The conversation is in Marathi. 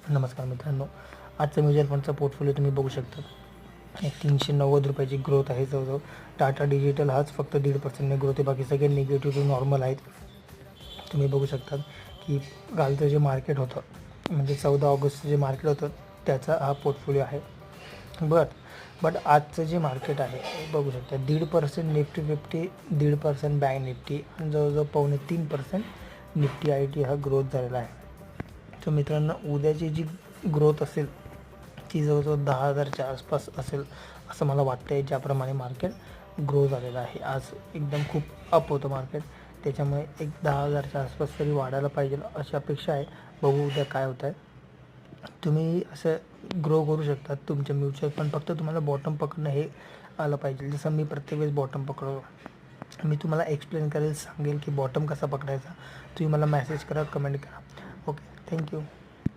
नमस्कार मित्रांनो, आजचा म्युच्युअल फंडचा पोर्टफोलिओ तुम्ही बघू शकता. एक 390 रुपयाची ग्रोथ आहे जवळजवळ. टाटा डिजिटल हाच फक्त 1.5% ग्रोथ आहे, बाकी सगळे निगेटिव्ह टू नॉर्मल आहेत. तुम्ही बघू शकता की कालचं जे मार्केट होतं, म्हणजे 14 ऑगस्टचं जे मार्केट होतं त्याचा हा पोर्टफोलिओ आहे. बट आजचं जे मार्केट आहे बघू शकता 1.5% निफ्टी 50, 1.5% बँक निफ्टी आणि जवळजवळ 2.25-3% निफ्टी IT हा ग्रोथ झालेला आहे. तर मित्रांनो, उद्याची जी ग्रोथ असेल ती जवळजवळ 10,000च्या आसपास असेल असं मला वाटतं आहे. ज्याप्रमाणे मार्केट ग्रो झालेलं आहे, आज एकदम खूप अप होतं मार्केट, त्याच्यामुळे एक 10,000च्या आसपास तरी वाढायला पाहिजे अशी अपेक्षा आहे. बघू उद्या काय होतं आहे. तुम्ही असं ग्रो करू शकता तुमचे म्युच्युअल फंड, फक्त तुम्हाला बॉटम पकडणं हे आलं पाहिजे. जसं मी प्रत्येक वेळेस बॉटम पकडतो, मी तुम्हाला एक्सप्लेन करेल, सांगेल की बॉटम कसा पकडायचा. तुम्ही मला मेसेज करा, कमेंट करा. Okay, thank you.